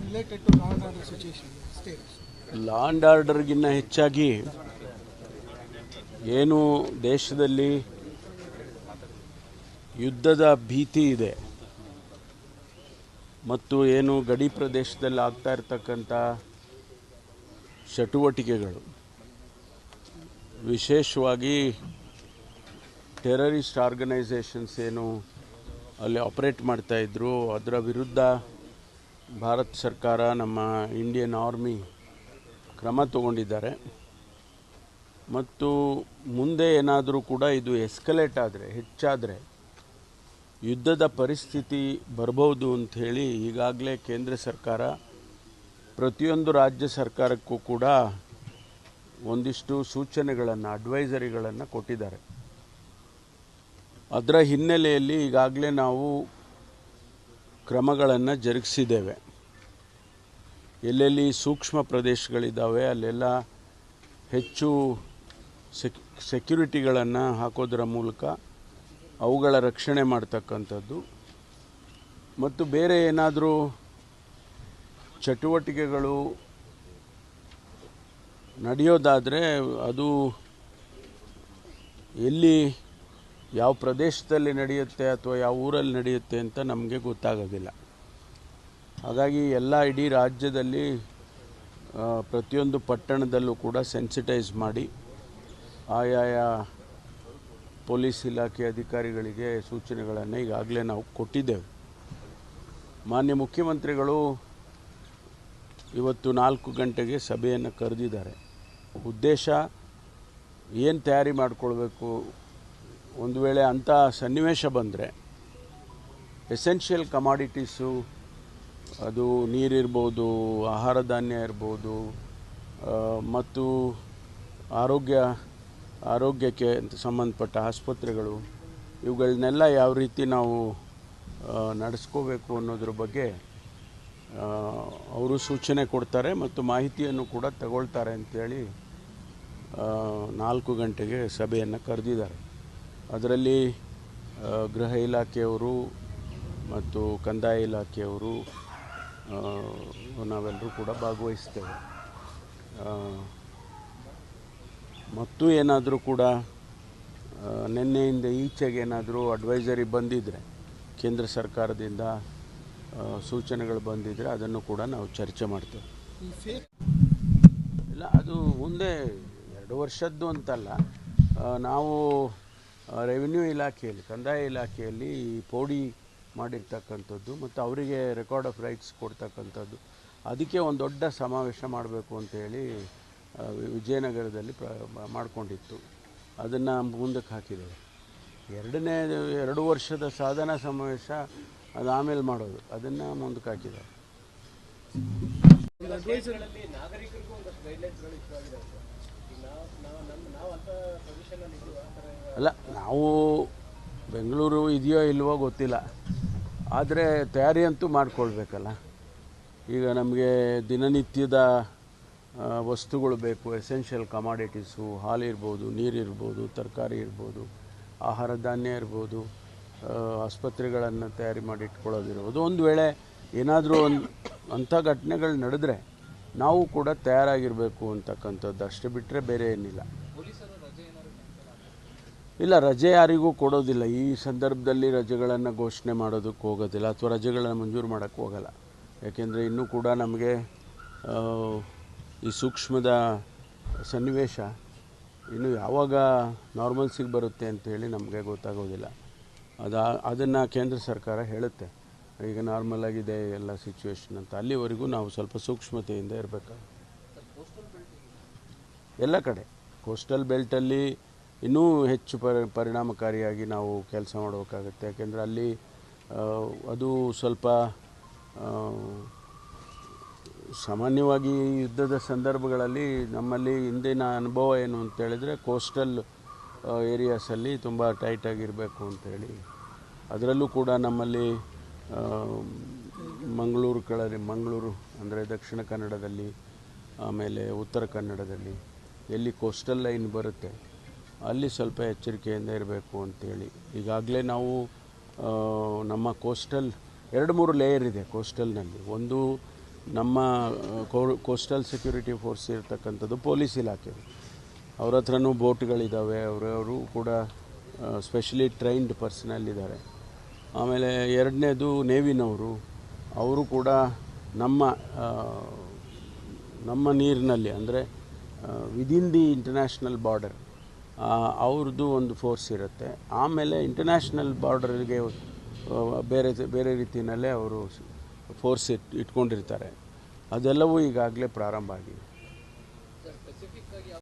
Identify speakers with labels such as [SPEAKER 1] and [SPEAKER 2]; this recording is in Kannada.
[SPEAKER 1] related to law and order situation state.
[SPEAKER 2] Law and ಆರ್ಡರ್ಗಿನ್ನ ಹೆಚ್ಚಾಗಿ ಏನು ದೇಶದಲ್ಲಿ ಯುದ್ಧದ ಭೀತಿ ಇದೆ ಮತ್ತು ಏನು ಗಡಿ ಪ್ರದೇಶದಲ್ಲಿ ಆಗ್ತಾ ಇರತಕ್ಕಂಥ ಚಟುವಟಿಕೆಗಳು, ವಿಶೇಷವಾಗಿ ಟೆರರಿಸ್ಟ್ ಆರ್ಗನೈಸೇಷನ್ಸ್ ಏನು ಅಲ್ಲಿ ಆಪರೇಟ್ ಮಾಡ್ತಾಯಿದ್ರು, ಅದರ ವಿರುದ್ಧ ಭಾರತ ಸರ್ಕಾರ, ನಮ್ಮ ಇಂಡಿಯನ್ ಆರ್ಮಿ ಕ್ರಮ ತಗೊಂಡಿದ್ದಾರೆ. ಮತ್ತು ಮುಂದೆ ಏನಾದರೂ ಕೂಡ ಇದು ಎಸ್ಕಲೇಟ್ ಆದರೆ, ಹೆಚ್ಚಾದರೆ ಯುದ್ಧದ ಪರಿಸ್ಥಿತಿ ಬರಬಹುದು ಅಂಥೇಳಿ ಈಗಾಗಲೇ ಕೇಂದ್ರ ಸರ್ಕಾರ ಪ್ರತಿಯೊಂದು ರಾಜ್ಯ ಸರ್ಕಾರಕ್ಕೂ ಕೂಡ ಒಂದಿಷ್ಟು ಸೂಚನೆಗಳನ್ನು, ಅಡ್ವೈಸರಿಗಳನ್ನು ಕೊಟ್ಟಿದ್ದಾರೆ. ಅದರ ಹಿನ್ನೆಲೆಯಲ್ಲಿ ಈಗಾಗಲೇ ನಾವು ಕ್ರಮಗಳನ್ನು ಜರುಗಿಸಿದ್ದೇವೆ. ಎಲ್ಲೆಲ್ಲಿ ಸೂಕ್ಷ್ಮ ಪ್ರದೇಶಗಳಿದ್ದಾವೆ ಅಲ್ಲೆಲ್ಲ ಹೆಚ್ಚು ಸೆಕ್ಯುರಿಟಿಗಳನ್ನು ಹಾಕೋದರ ಮೂಲಕ ಅವುಗಳ ರಕ್ಷಣೆ ಮಾಡ್ತಕ್ಕಂಥದ್ದು, ಮತ್ತು ಬೇರೆ ಏನಾದರೂ ಚಟುವಟಿಕೆಗಳು ನಡೆಯೋದಾದರೆ ಅದು ಎಲ್ಲಿ, ಯಾವ ಪ್ರದೇಶದಲ್ಲಿ ನಡೆಯುತ್ತೆ ಅಥವಾ ಯಾವ ಊರಲ್ಲಿ ನಡೆಯುತ್ತೆ ಅಂತ ನಮಗೆ ಗೊತ್ತಾಗೋದಿಲ್ಲ. ಹಾಗಾಗಿ ಎಲ್ಲ ಇಡೀ ರಾಜ್ಯದಲ್ಲಿ ಪ್ರತಿಯೊಂದು ಪಟ್ಟಣದಲ್ಲೂ ಕೂಡ ಸೆನ್ಸಿಟೈಸ್ ಮಾಡಿ ಆಯಾಯ ಪೊಲೀಸ್ ಇಲಾಖೆ ಅಧಿಕಾರಿಗಳಿಗೆ ಸೂಚನೆಗಳನ್ನು ಈಗಾಗಲೇ ನಾವು ಕೊಟ್ಟಿದ್ದೇವೆ. ಮಾನ್ಯ ಮುಖ್ಯಮಂತ್ರಿಗಳು ಇವತ್ತು 4 ಗಂಟೆಗೆ ಸಭೆಯನ್ನು ಕರೆದಿದ್ದಾರೆ. ಉದ್ದೇಶ ಏನು ತಯಾರಿ ಮಾಡಿಕೊಳ್ಬೇಕು, ಒಂದು ವೇಳೆ ಅಂಥ ಸನ್ನಿವೇಶ ಬಂದರೆ ಎಸೆನ್ಷಿಯಲ್ ಕಮಾಡಿಟೀಸು, ಅದು ನೀರಿರ್ಬೋದು, ಆಹಾರ ಧಾನ್ಯ ಇರ್ಬೋದು, ಮತ್ತು ಆರೋಗ್ಯಕ್ಕೆ ಸಂಬಂಧಪಟ್ಟ ಆಸ್ಪತ್ರೆಗಳು, ಇವುಗಳನ್ನೆಲ್ಲ ಯಾವ ರೀತಿ ನಾವು ನಡೆಸ್ಕೋಬೇಕು ಅನ್ನೋದ್ರ ಬಗ್ಗೆ ಅವರು ಸೂಚನೆ ಕೊಡ್ತಾರೆ ಮತ್ತು ಮಾಹಿತಿಯನ್ನು ಕೂಡ ತಗೊಳ್ತಾರೆ ಅಂಥೇಳಿ 4 ಗಂಟೆಗೆ ಸಭೆಯನ್ನು ಕರೆದಿದ್ದಾರೆ. ಅದರಲ್ಲಿ ಗೃಹ ಇಲಾಖೆಯವರು ಮತ್ತು ಕಂದಾಯ ಇಲಾಖೆಯವರು ನಾವೆಲ್ಲರೂ ಕೂಡ ಭಾಗವಹಿಸ್ತೇವೆ. ಮತ್ತು ಏನಾದರೂ ಕೂಡ ನಿನ್ನೆಯಿಂದ ಈಚೆಗೆ ಏನಾದರೂ ಅಡ್ವೈಸರಿ ಬಂದಿದ್ದರೆ, ಕೇಂದ್ರ ಸರ್ಕಾರದಿಂದ ಸೂಚನೆಗಳು ಬಂದಿದ್ದರೆ ಅದನ್ನು ಕೂಡ ನಾವು ಚರ್ಚೆ ಮಾಡ್ತೇವೆ. ಇಲ್ಲ, ಅದು ಮುಂದೆ 2 ವರ್ಷದ್ದು ಅಂತಲ್ಲ, ನಾವು ರೆವಿನ್ಯೂ ಇಲಾಖೆಯಲ್ಲಿ, ಕಂದಾಯ ಇಲಾಖೆಯಲ್ಲಿ ಪೋಡಿ ಮಾಡಿರ್ತಕ್ಕಂಥದ್ದು ಮತ್ತು ಅವರಿಗೆ ರೆಕಾರ್ಡ್ ಆಫ್ ರೈಟ್ಸ್ ಕೊಡ್ತಕ್ಕಂಥದ್ದು, ಅದಕ್ಕೆ ಒಂದು ದೊಡ್ಡ ಸಮಾವೇಶ ಮಾಡಬೇಕು ಅಂತೇಳಿ ವಿಜಯನಗರದಲ್ಲಿ ಮಾಡಿಕೊಂಡಿತ್ತು. ಅದನ್ನು ಮುಂದಕ್ಕೆ ಹಾಕಿದ್ದೇವೆ. 2 ವರ್ಷದ ಸಾಧನಾ ಸಮಾವೇಶ ಅದು ಆಮೇಲೆ ಮಾಡೋದು, ಅದನ್ನು ಮುಂದಕ್ಕೆ ಹಾಕಿದ್ದಾರೆ. ಅಲ್ಲ, ನಾವು ಬೆಂಗಳೂರು ಇದೆಯೋ ಇಲ್ವೋ ಗೊತ್ತಿಲ್ಲ, ಆದರೆ ತಯಾರಿ ಅಂತೂ ಮಾಡಿಕೊಳ್ಬೇಕಲ್ಲ. ಈಗ ನಮಗೆ ದಿನನಿತ್ಯದ ವಸ್ತುಗಳು ಬೇಕು, ಎಸೆನ್ಷಿಯಲ್ ಕಮಾಡಿಟೀಸು, ಹಾಲಿರ್ಬೋದು, ನೀರಿರ್ಬೋದು, ತರಕಾರಿ ಇರ್ಬೋದು, ಆಹಾರ ಧಾನ್ಯ ಇರ್ಬೋದು, ಆಸ್ಪತ್ರೆಗಳನ್ನು ತಯಾರಿ ಮಾಡಿ ಇಟ್ಕೊಳ್ಳೋದಿರ್ಬೋದು. ಒಂದು ವೇಳೆ ಏನಾದರೂ ಅಂಥ ಘಟನೆಗಳು ನಡೆದರೆ ನಾವು ಕೂಡ ತಯಾರಾಗಿರಬೇಕು ಅಂತಕ್ಕಂಥದ್ದು, ಅಷ್ಟೇ ಬಿಟ್ಟರೆ ಬೇರೆ ಏನಿಲ್ಲ. ಇಲ್ಲ, ರಜೆ ಯಾರಿಗೂ ಕೊಡೋದಿಲ್ಲ. ಈ ಸಂದರ್ಭದಲ್ಲಿ ರಜೆಗಳನ್ನು ಘೋಷಣೆ ಮಾಡೋದಕ್ಕೆ ಹೋಗೋದಿಲ್ಲ ಅಥವಾ ರಜೆಗಳನ್ನು ಮಂಜೂರು ಮಾಡೋಕ್ಕೆ ಹೋಗಲ್ಲ. ಯಾಕೆಂದರೆ ಇನ್ನೂ ಕೂಡ ನಮಗೆ ಈ ಸೂಕ್ಷ್ಮದ ಸನ್ನಿವೇಶ ಇನ್ನು ಯಾವಾಗ ನಾರ್ಮಲ್ಸಿಗೆ ಬರುತ್ತೆ ಅಂತೇಳಿ ನಮಗೆ ಗೊತ್ತಾಗೋದಿಲ್ಲ. ಅದನ್ನು ಕೇಂದ್ರ ಸರ್ಕಾರ ಹೇಳುತ್ತೆ, ಈಗ ನಾರ್ಮಲ್ ಆಗಿದೆ ಎಲ್ಲ ಸಿಚುವೇಶನ್ ಅಂತ. ಅಲ್ಲಿವರೆಗೂ ನಾವು ಸ್ವಲ್ಪ ಸೂಕ್ಷ್ಮತೆಯಿಂದ ಇರಬೇಕು. ಎಲ್ಲ ಕಡೆ ಕೋಸ್ಟಲ್ ಬೆಲ್ಟಲ್ಲಿ ಇನ್ನೂ ಹೆಚ್ಚು ಪರಿಣಾಮಕಾರಿಯಾಗಿ ನಾವು ಕೆಲಸ ಮಾಡಬೇಕಾಗುತ್ತೆ. ಯಾಕೆಂದರೆ ಅಲ್ಲಿ ಅದು ಸ್ವಲ್ಪ ಸಾಮಾನ್ಯವಾಗಿ ಯುದ್ಧದ ಸಂದರ್ಭಗಳಲ್ಲಿ ನಮ್ಮಲ್ಲಿ ಹಿಂದಿನ ಅನುಭವ ಏನು ಅಂತೇಳಿದರೆ ಕೋಸ್ಟಲ್ ಏರಿಯಾಸಲ್ಲಿ ತುಂಬ ಟೈಟಾಗಿರಬೇಕು ಅಂಥೇಳಿ. ಅದರಲ್ಲೂ ಕೂಡ ನಮ್ಮಲ್ಲಿ ಮಂಗಳೂರು ಅಂದರೆ ದಕ್ಷಿಣ ಕನ್ನಡದಲ್ಲಿ, ಆಮೇಲೆ ಉತ್ತರ ಕನ್ನಡದಲ್ಲಿ ಎಲ್ಲಿ ಕೋಸ್ಟಲ್ ಲೈನ್ ಬರುತ್ತೆ ಅಲ್ಲಿ ಸ್ವಲ್ಪ ಎಚ್ಚರಿಕೆಯಿಂದ ಇರಬೇಕು ಅಂಥೇಳಿ. ಈಗಾಗಲೇ ನಾವು ನಮ್ಮ ಕೋಸ್ಟಲ್ 2-3 ಲೇಯರ್ ಇದೆ ಕೋಸ್ಟಲ್ನಲ್ಲಿ. ಒಂದು ನಮ್ಮ ಕೋಸ್ಟಲ್ ಸೆಕ್ಯೂರಿಟಿ ಫೋರ್ಸ್ ಇರ್ತಕ್ಕಂಥದ್ದು ಪೊಲೀಸ್ ಇಲಾಖೆ, ಅವ್ರ ಹತ್ರನೂ ಬೋಟ್ಗಳಿದ್ದಾವೆ, ಅವರು ಕೂಡ ಸ್ಪೆಷಲಿ ಟ್ರೈನ್ಡ್ ಪರ್ಸನಲ್ ಇದ್ದಾರೆ. ಆಮೇಲೆ ಎರಡನೇದು ನೇವಿನವರು, ಅವರು ಕೂಡ ನಮ್ಮ ನೀರಿನಲ್ಲಿ ಅಂದರೆ ವಿದಿನ್ ದಿ ಇಂಟರ್ನ್ಯಾಷನಲ್ ಬಾರ್ಡರ್ ಅವ್ರದ್ದು ಒಂದು ಫೋರ್ಸ್ ಇರುತ್ತೆ. ಆಮೇಲೆ ಇಂಟರ್ನ್ಯಾಷನಲ್ ಬಾರ್ಡರ್ಗೆ ಬೇರೆ ರೀತಿಯಲ್ಲೇ ಅವರು ಫೋರ್ಸ್ ಇಟ್ಕೊಂಡಿರ್ತಾರೆ. ಅದೆಲ್ಲವೂ ಈಗಾಗಲೇ ಪ್ರಾರಂಭ ಆಗಿದೆ.